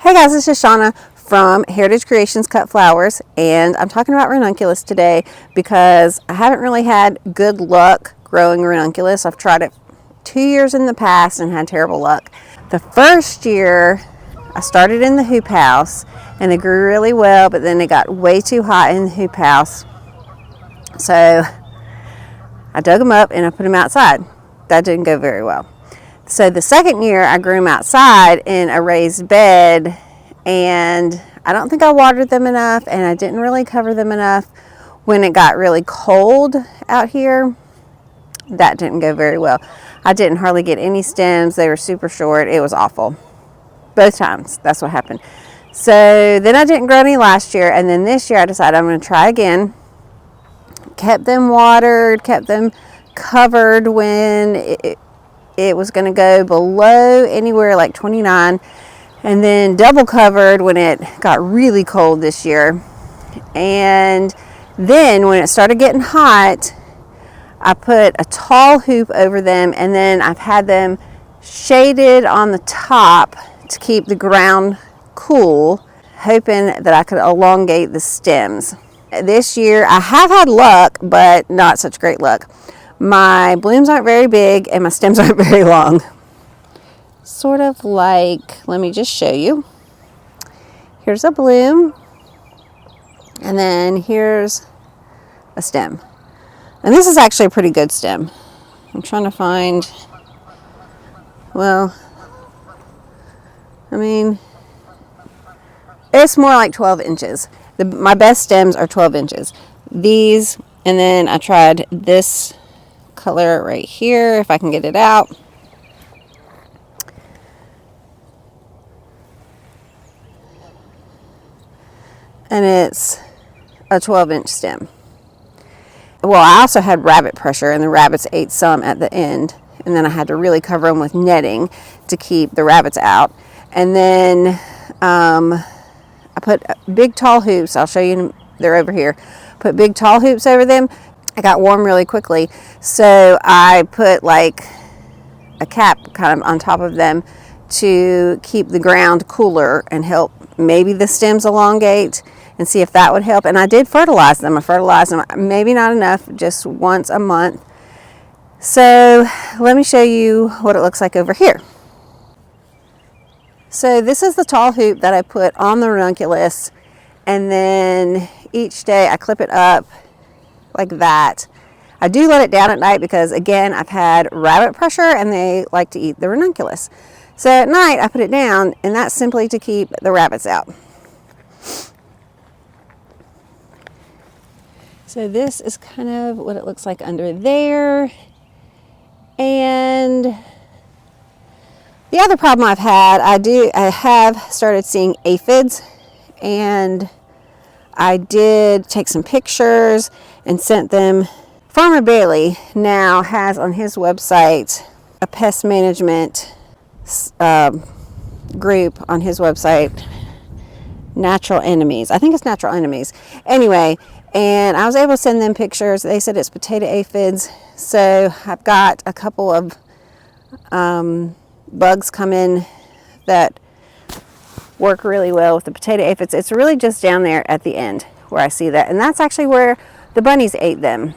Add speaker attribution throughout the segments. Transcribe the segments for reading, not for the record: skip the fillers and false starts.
Speaker 1: Hey guys, this is Shauna from Heritage Creations Cut Flowers, and I'm talking about ranunculus today because I haven't really had good luck growing ranunculus. I've tried it 2 years in the past and had terrible luck. The first year I started in the hoop house and they grew really well, but then it got way too hot in the hoop house. So I dug them up and I put them outside. That didn't go very well. So the second year I grew them outside in a raised bed, and I don't think I watered them enough and I didn't really cover them enough. When it got really cold out here, that didn't go very well. I didn't hardly get any stems. They were super short. It was awful. Both times, that's what happened. So then I didn't grow any last year, and then this year I decided I'm going to try again. Kept them watered, kept them covered when it was going to go below anywhere like 29, and then double covered when it got really cold this year. And then when it started getting hot, I put a tall hoop over them, and then I've had them shaded on the top to keep the ground cool, hoping that I could elongate the stems. This year I have had luck, but not such great luck. My blooms aren't very big and my stems aren't very long. Sort of like, let me just show you. Here's a bloom, and then here's a stem. And this is actually a pretty good stem. I'm trying to find, well, I mean, it's more like 12 inches. My best stems are 12 inches. These, and then I tried this color right here, if I can get it out. And it's a 12-inch stem. Well, I also had rabbit pressure, and the rabbits ate some at the end, and then I had to really cover them with netting to keep the rabbits out. And then I put big tall hoops. I'll show you, they're over here. Put big tall hoops over them. I got warm really quickly, so I put like a cap kind of on top of them to keep the ground cooler and help maybe the stems elongate, and see if that would help. And I did fertilize them. I fertilized them, maybe not enough, just once a month. So let me show you what it looks like over here. So this is the tall hoop that I put on the ranunculus, and then each day I clip it up like that. I do let it down at night because, again, I've had rabbit pressure and they like to eat the ranunculus. So at night I put it down, and that's simply to keep the rabbits out. So this is kind of what it looks like under there. And the other problem I've had, I have started seeing aphids, and I did take some pictures and sent them. Farmer Bailey now has on his website a pest management group on his website, Natural Enemies. I think it's Natural Enemies. Anyway, and I was able to send them pictures. They said it's potato aphids. So I've got a couple of bugs come in that work really well with the potato aphids. It's really just down there at the end where I see that, and that's actually where the bunnies ate them.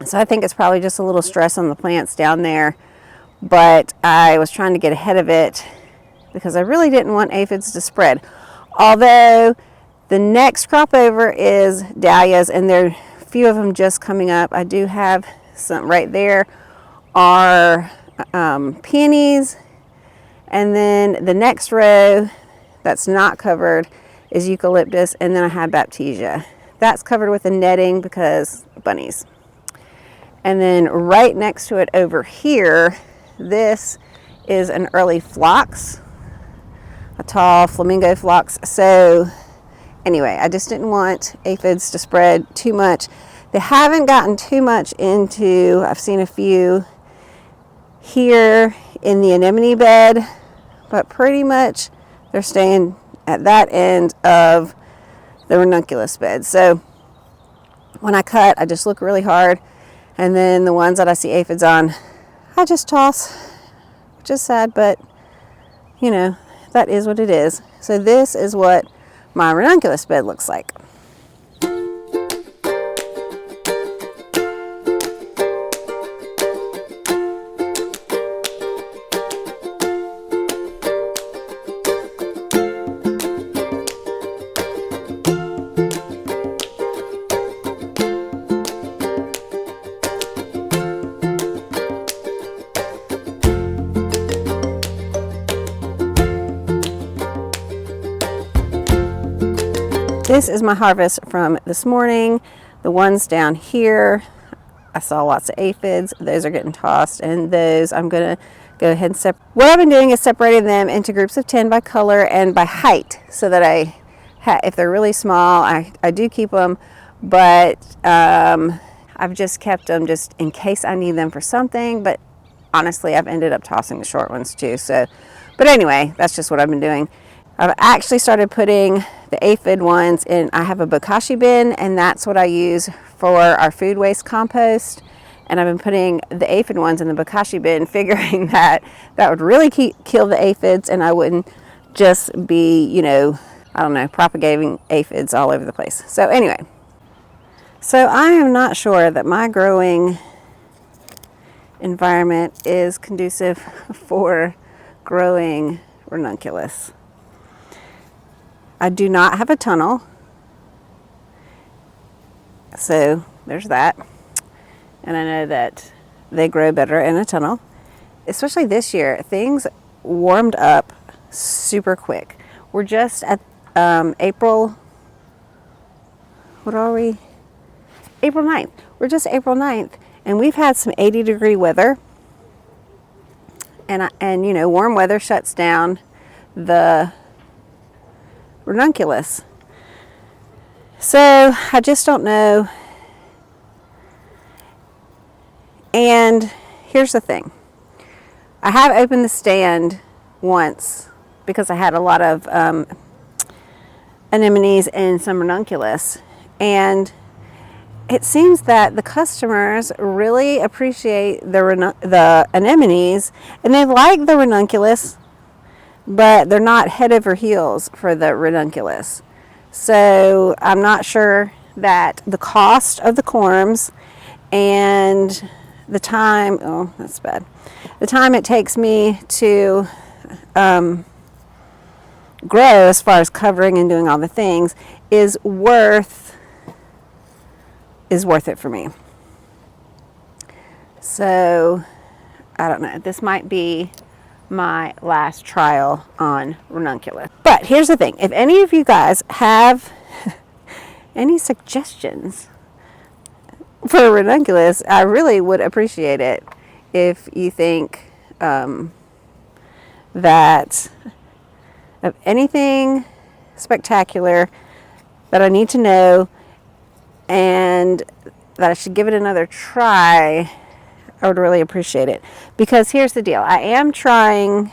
Speaker 1: So I think it's probably just a little stress on the plants down there, but I was trying to get ahead of it because I really didn't want aphids to spread. Although the next crop over is dahlias, and there are a few of them just coming up. I do have some right there are peonies, and then the next row that's not covered is eucalyptus, and then I have baptisia. That's covered with a netting because bunnies. And then right next to it over here, this is an early phlox, a tall flamingo phlox. So anyway, I just didn't want aphids to spread too much. They haven't gotten too much into, I've seen a few here in the anemone bed, but pretty much they're staying at that end of the ranunculus bed. So when I cut, I just look really hard, and then the ones that I see aphids on, I just toss, which is sad, but you know, that is what it is. So this is what my ranunculus bed looks like. This is my harvest from this morning. The ones down here, I saw lots of aphids. Those are getting tossed, and those I'm going to go ahead and separate. What I've been doing is separating them into groups of 10 by color and by height, so that if they're really small, I do keep them, but I've just kept them just in case I need them for something. But honestly, I've ended up tossing the short ones too. So, but anyway, that's just what I've been doing. I've actually started putting the aphid ones in. I have a bokashi bin, and that's what I use for our food waste compost. And I've been putting the aphid ones in the bokashi bin, figuring that would really kill the aphids, and I wouldn't just be, you know, I don't know, propagating aphids all over the place. So anyway, so I am not sure that my growing environment is conducive for growing ranunculus. I do not have a tunnel, so there's that. And I know that they grow better in a tunnel. Especially this year, things warmed up super quick. We're just at April, what are we? April 9th. We're just April 9th, and we've had some 80-degree weather. And you know, warm weather shuts down the ranunculus. So I just don't know. And here's the thing. I have opened the stand once because I had a lot of anemones and some ranunculus, and it seems that the customers really appreciate the anemones, and they like the ranunculus, but they're not head over heels for the ranunculus. So I'm not sure that the cost of the corms and the time, oh, that's bad, the time it takes me to grow, as far as covering and doing all the things, is worth it for me. So I don't know, this might be my last trial on ranunculus. But here's the thing, if any of you guys have any suggestions for ranunculus, I really would appreciate it if you think that of anything spectacular that I need to know and that I should give it another try. I would really appreciate it, because here's the deal. I am trying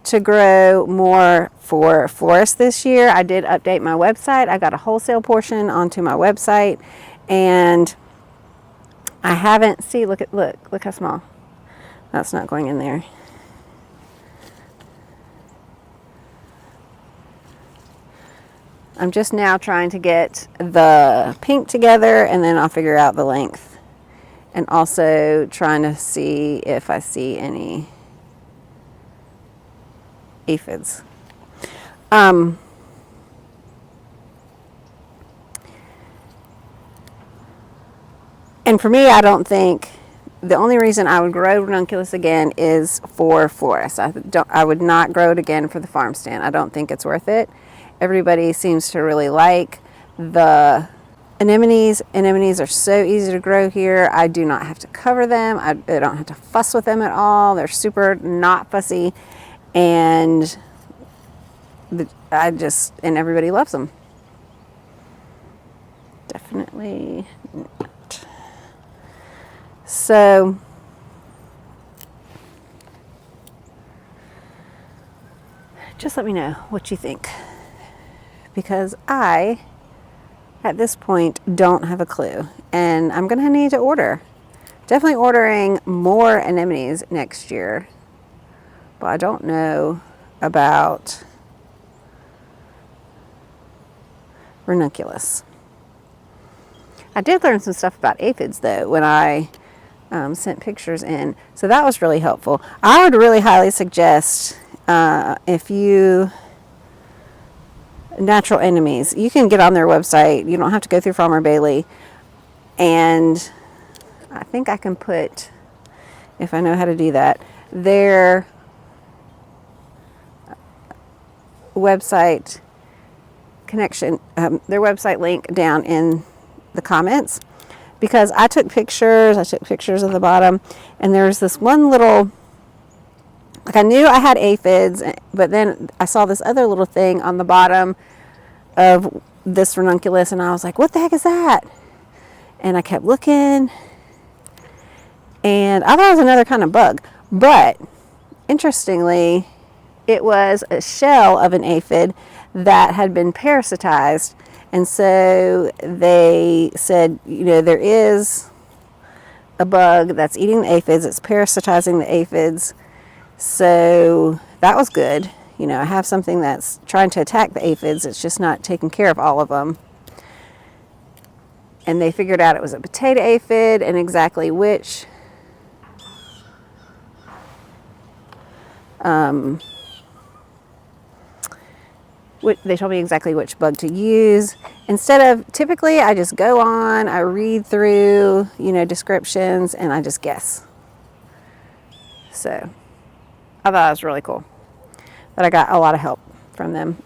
Speaker 1: to grow more for florists this year. I did update my website. I got a wholesale portion onto my website, and I haven't, see, look how small. That's not going in there. I'm just now trying to get the pink together, and then I'll figure out the length. And also trying to see if I see any aphids. And for me, I don't think, the only reason I would grow ranunculus again is for florists. I would not grow it again for the farm stand. I don't think it's worth it. Everybody seems to really like the anemones. Anemones are so easy to grow here. I do not have to cover them. I don't have to fuss with them at all. They're super not fussy, and and everybody loves them. Definitely not. So just let me know what you think, because I, at this point, don't have a clue, and I'm gonna need to order. Definitely ordering more anemones next year, but I don't know about Ranunculus. I did learn some stuff about aphids though when I sent pictures in, so that was really helpful. I would really highly suggest if you Natural Enemies, you can get on their website. You don't have to go through Farmer Bailey, and I think I can put, if I know how to do that, their website connection, their website link down in the comments, because I took pictures of the bottom, and there's this one little, like I knew I had aphids, but then I saw this other little thing on the bottom of this ranunculus, and I was like, what the heck is that? And I kept looking, and I thought it was another kind of bug, but interestingly, it was a shell of an aphid that had been parasitized. And so they said, you know, there is a bug that's eating the aphids, it's parasitizing the aphids. So that was good. You know, I have something that's trying to attack the aphids, it's just not taking care of all of them. And they figured out it was a potato aphid, and exactly which they told me exactly which bug to use. Instead of, typically I just go on, I read through, you know, descriptions, and I just guess. So I thought it was really cool, but I got a lot of help from them.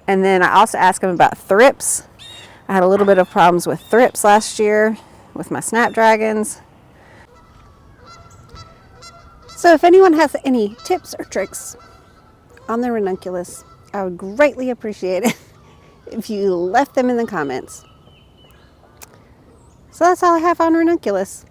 Speaker 1: And then I also asked them about thrips. I had a little bit of problems with thrips last year with my snapdragons. So if anyone has any tips or tricks on the ranunculus, I would greatly appreciate it if you left them in the comments. So that's all I have on ranunculus.